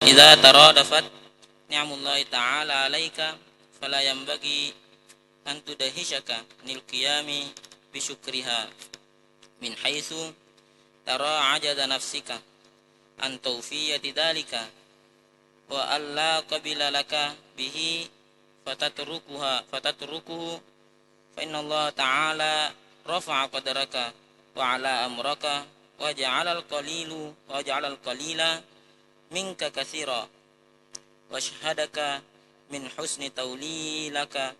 idza taradafat ni'amullahi ta'ala 'alaika fala yanbaghi an tudahishaka nil qiyami bi syukriha min haitsu tara ajaza nafsika an tawfiyati dhalika wa alla qabila laka bihi fatatrukuhu fa inna Allah ta'ala rafa'a qadaraka wa 'ala amraka wa ja'alal qalila minka katsira wa syahadaka min husni tawlilaka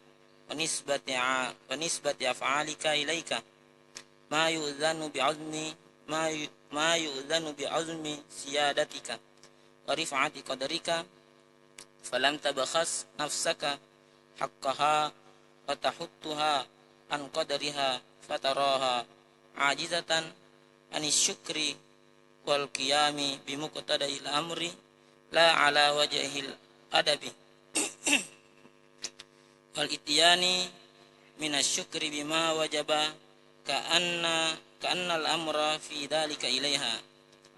wa nisbati af'alika ilaika ma yu'dhanu bi'azmi siyadatika wa rif'ati qadarika falam tabakhas nafsaka haqqaha wa tahuttuha an qadariha fataraha ajizatan anis syukri wal qiyami bimuqtada'il amri la ala wajhil adabi wal ityani minasyukri bima wajaba ka'anna al amra fi dhalika ilaiha.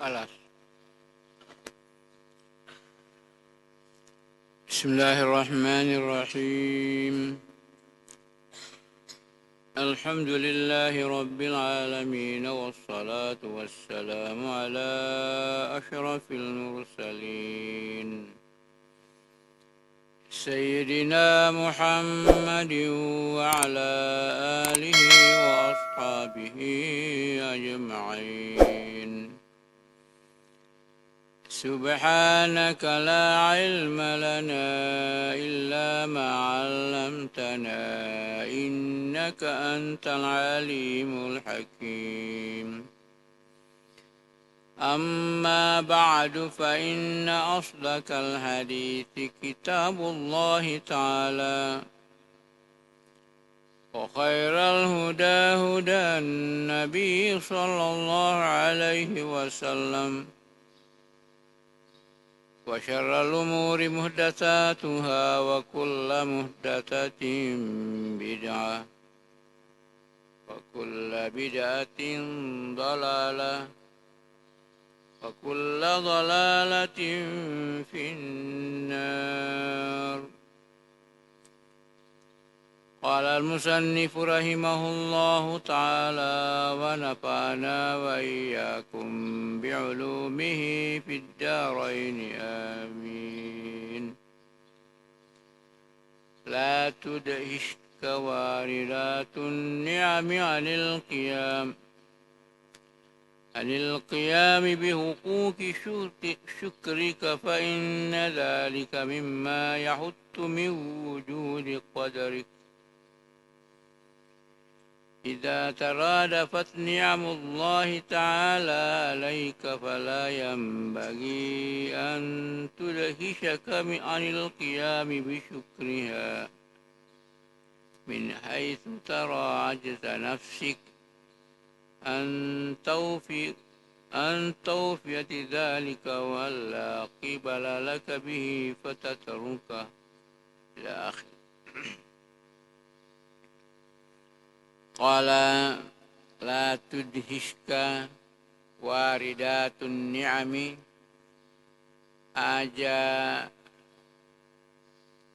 Alas. Bismillahirrahmanirrahim. Alhamdulillahi rabbil alamin wassalatu wassalamu ala asyrafil mursalin Sayyidina Muhammadin wa ala alihi wa ashabihi ajma'in. Subhanaka la ilma lana illa ma 'allamtana innaka antal alimul hakim. أما بعد فإن أصدق الحديث كتاب الله تعالى وخير الهدى هدى النبي صلى الله عليه وسلم وشر الأمور محدثاتها وكل محدثة بدعة وكل بدعة ضلالة وكل ضلالة في النار. قال المصنف رحمه الله تعالى ونفعنا وإياكم بعلومه في الدارين آمين. لا تدهشك واردات النعم عن القيام بحقوق شكرك فإن ذلك مما يحط من وجود قدرك. إذا ترادفت نعم الله تعالى عليك فلا ينبغي أن تدهشك عن القيام بشكرها من حيث ترى عجز نفسك أن توفية ذلك ولا قبل لك به فتتركه إلى آخره. قال لا تدهشك واردات النعم aja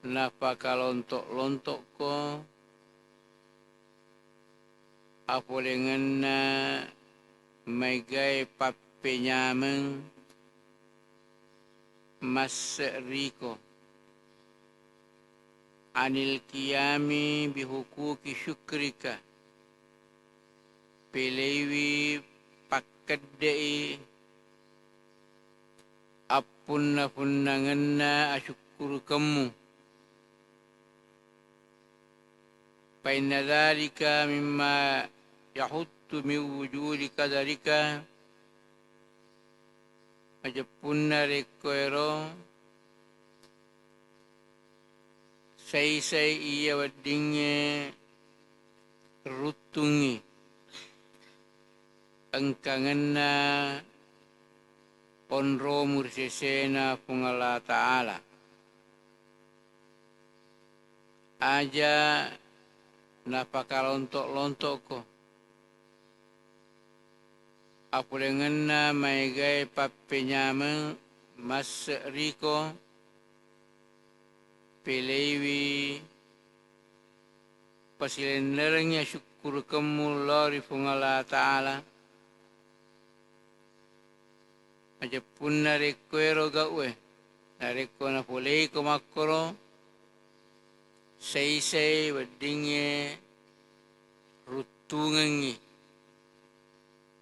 napaka lontok ko apa dengan megai papenyameng masriko anil qiyami bihuquqi syukrika pelewi pakkadai apunna punnanganna asyukur kamu fa inna dzalika mimma yahuttu min wujudi qadarika ajapunna rekoero sai iya wadinge rutungi angkanganna onro mursesena pungala ta'ala aja napakalontok-lontok ko apulenganna maigai papenyameng mas riko pelewi pasilenernya syukur kamu lori fungala ta'ala aja pun nareko gawe nareko na polei ko makoro sei wadinge rutungengi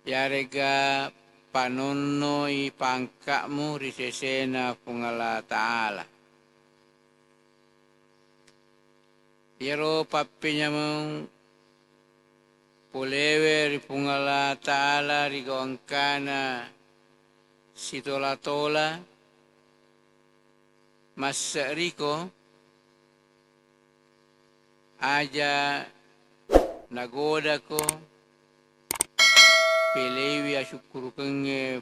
yarega panonnoi pangkakmu risesena fungala ta'ala yero papinya mong polewe ripungala ta'ala rigawangkana sitola-tola masa riko aja nagoda ko pelewi asyukuru kenge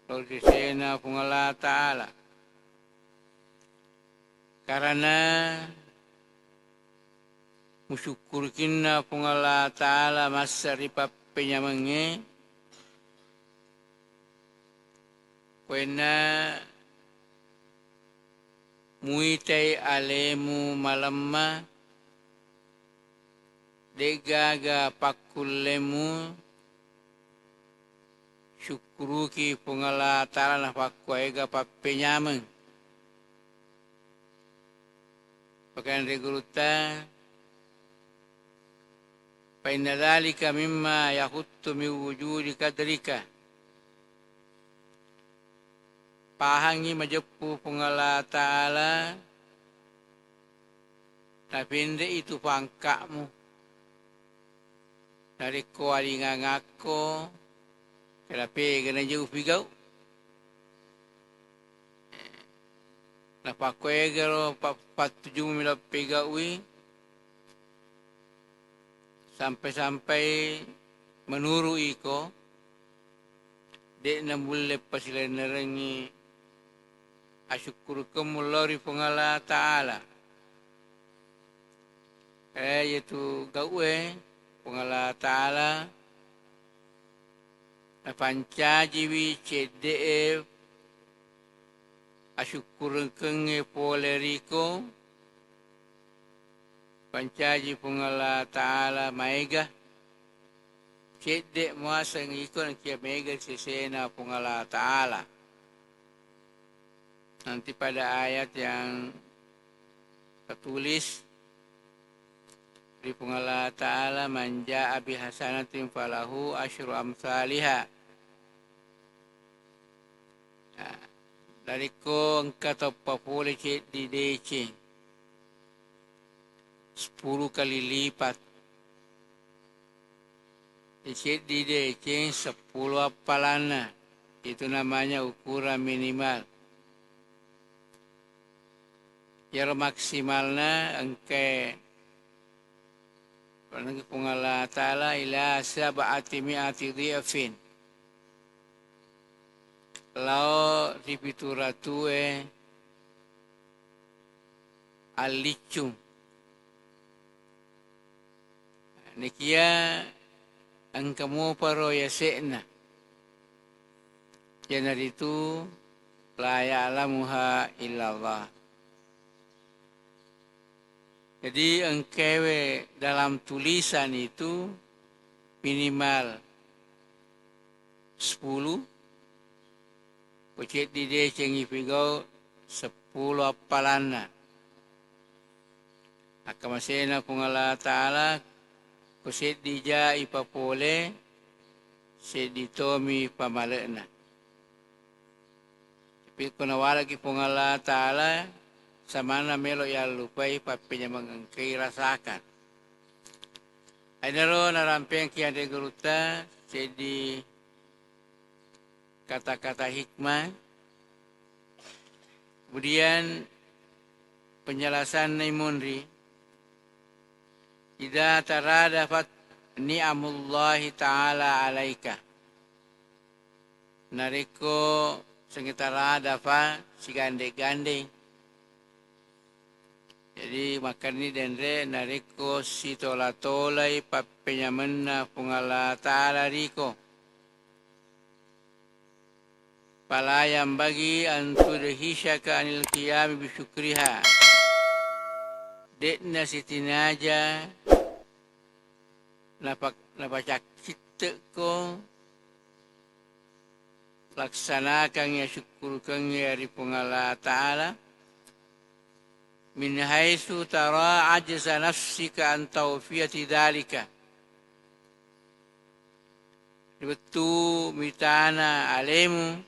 prosesena pungala ta'ala karena musyukur kinna pungala ta'ala masa ripapenya menge kwena muitai alemu malamma degaga pakulemu syukuruki pungala ta'ala na pakwaega papenyameng pakan reguruta fa inna dhalika mimma yahuttu min wujudi kadrika pahangi majepu pungala ta'ala napinde itu pangkakmu dari ko alingangako kelape gana jauh pigau napakwegero patujung mila pigaui sampai menuru iko dek na mulle pasilenerengi asyukuru kemulori pungala ta'ala yaitu gawe pungala ta'ala na pancajiwi cede asyukuru kenge poleriko pancaji pungala ta'ala maega cede muasa ngikon kia mega sesena pungala ta'ala. Nanti pada ayat yang tertulis di pungala ta'ala manja abi hasanatin falahu asyru amsalihha. Dari ko engkau papole cek di DC 10 kali lipat. Cek di DC 10 apalana. Itu namanya ukuran minimal. Yang maksimalnya engke panagi pungala ta'ala ila sab'ati mi'ati dhi'afin lao ripituratu alicum nikia angkamu paro yasekna janar itu la ya'lamuha illallah. Jadi engkewe dalam tulisan itu minimal 10, pocet di decengi pigau 10 apalana. Akamasena pungala ta'ala, pocet dija ipapole, seditomi pamalena. Tapi kunawala ki pungala ta'ala, samana melo ya lupai papenya mengengkai rasakan. Ainero narampeng kian de geruta jadi kata-kata hikmah. Kemudian penjelasan Naimunri. Idza taradafat ni'amullahi ta'ala alaika. Nariko sengitara dafa si gande-gande. Jadi makan ni denre nariko si tola-tolai papenyamenna pungala ta'ala riko. fala yanbaghi an tudhishaka anil qiyam bi syukriha. Dekna sitinaja napacak kita ko laksanakan ya syukurkan ya dari Allah Ta'ala min haitsu tara ajza nafsika an tawfiyati dhalika. Betul mitana alemu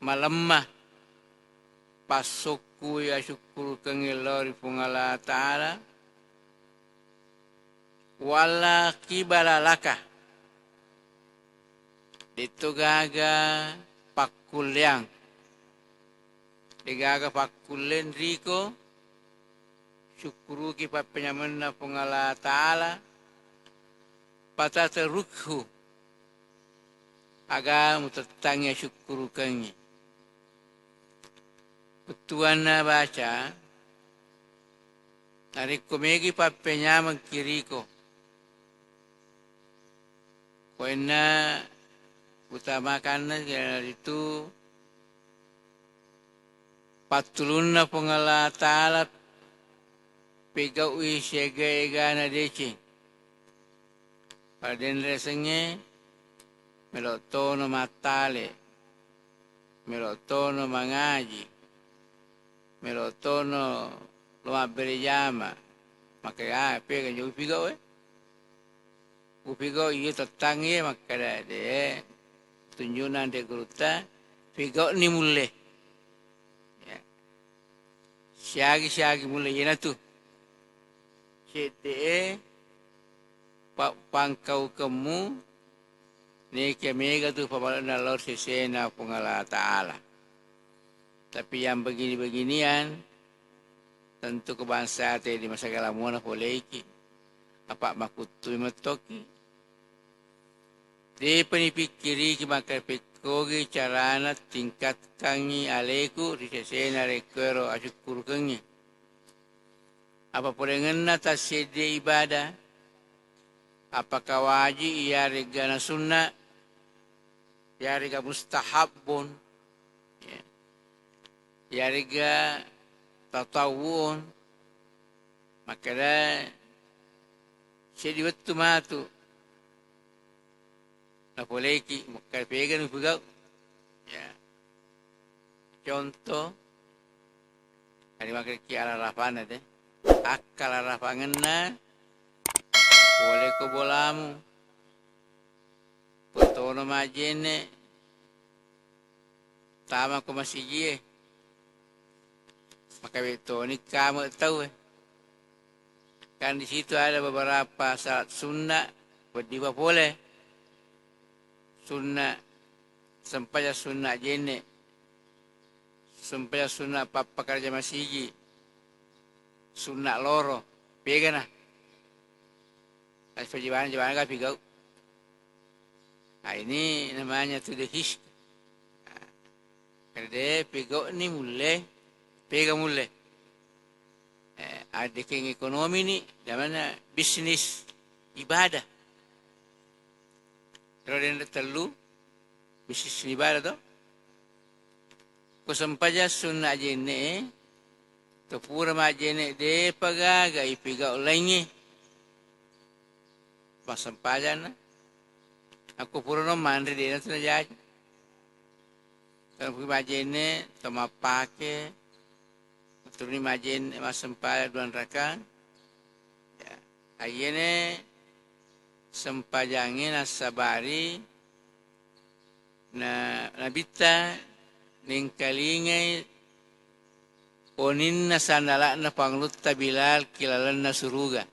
malemah pasukku ya syukurkan ya dari Allah Ta'ala wala kibala laka. Itu gaga pakulyang. Digaga pakulen riko syukuru ki papenyaman na Allah Ta'ala patatarukhu aga mutatangnya syukuru kangi. Betuan na baca nariko megi papenyaman kiriko koina utamakan itu patulunna Allah Ta'ala pegaui syega-ega na deci. Paden resenge melotono matale, melotono mangaji, melotono loma berjama. Maka pega jauh pigau upigau iya tetangnya maka de tunjunan de guruta pigau ni mulle. Siagi mulai yana tu. Cete pangkau kamu ni kemega tu pamalan Lord sesena Allah Ta'ala. Tapi yang begini-beginian tentu kebangsaan di masa kalamuan poleki apa makutu matoki. Di penipikiri maka kogi carana tingkat kangi aleku risesena rekwero asyukur kangi. Apa porengenna tasede ibadah? Apakah wajib ia regana sunnah? Ya rega mustahabun. Ya rega tatawun. Maka dah sedi waktu matu. Napoleki maka pegan pegau. Ya. Contoh hari makan ki ala rafana deh. Akal rafanganna boleh ko bolamu. Potono majene tama ko masijie. Maka betoni kamu tahu kan di situ ada beberapa salat sunnah berdua boleh. Sunnah sempaya sunnah jene sempaya sunnah papa kerja masigi sunnah loro pegana as perjalanan gak pigau. Nah ini namanya tu dehis. Kerja pigau ni mulai pega mulai ada keng ekonomi ni namanya bisnis ibadah. Kalau dia terlalu bisnis ibadah tu, kusampaja sunnah jene, tu pura majene de pagaga ipiga ulangi, pasampaja na, aku pura no mandri de nanti najaj, kalau pura majene toma pake, turuni majene masampaja duan raka, ayene sempajangin asabari na nabita ning kalingai onin na sandala na panglutta Bilal kilalan na suruga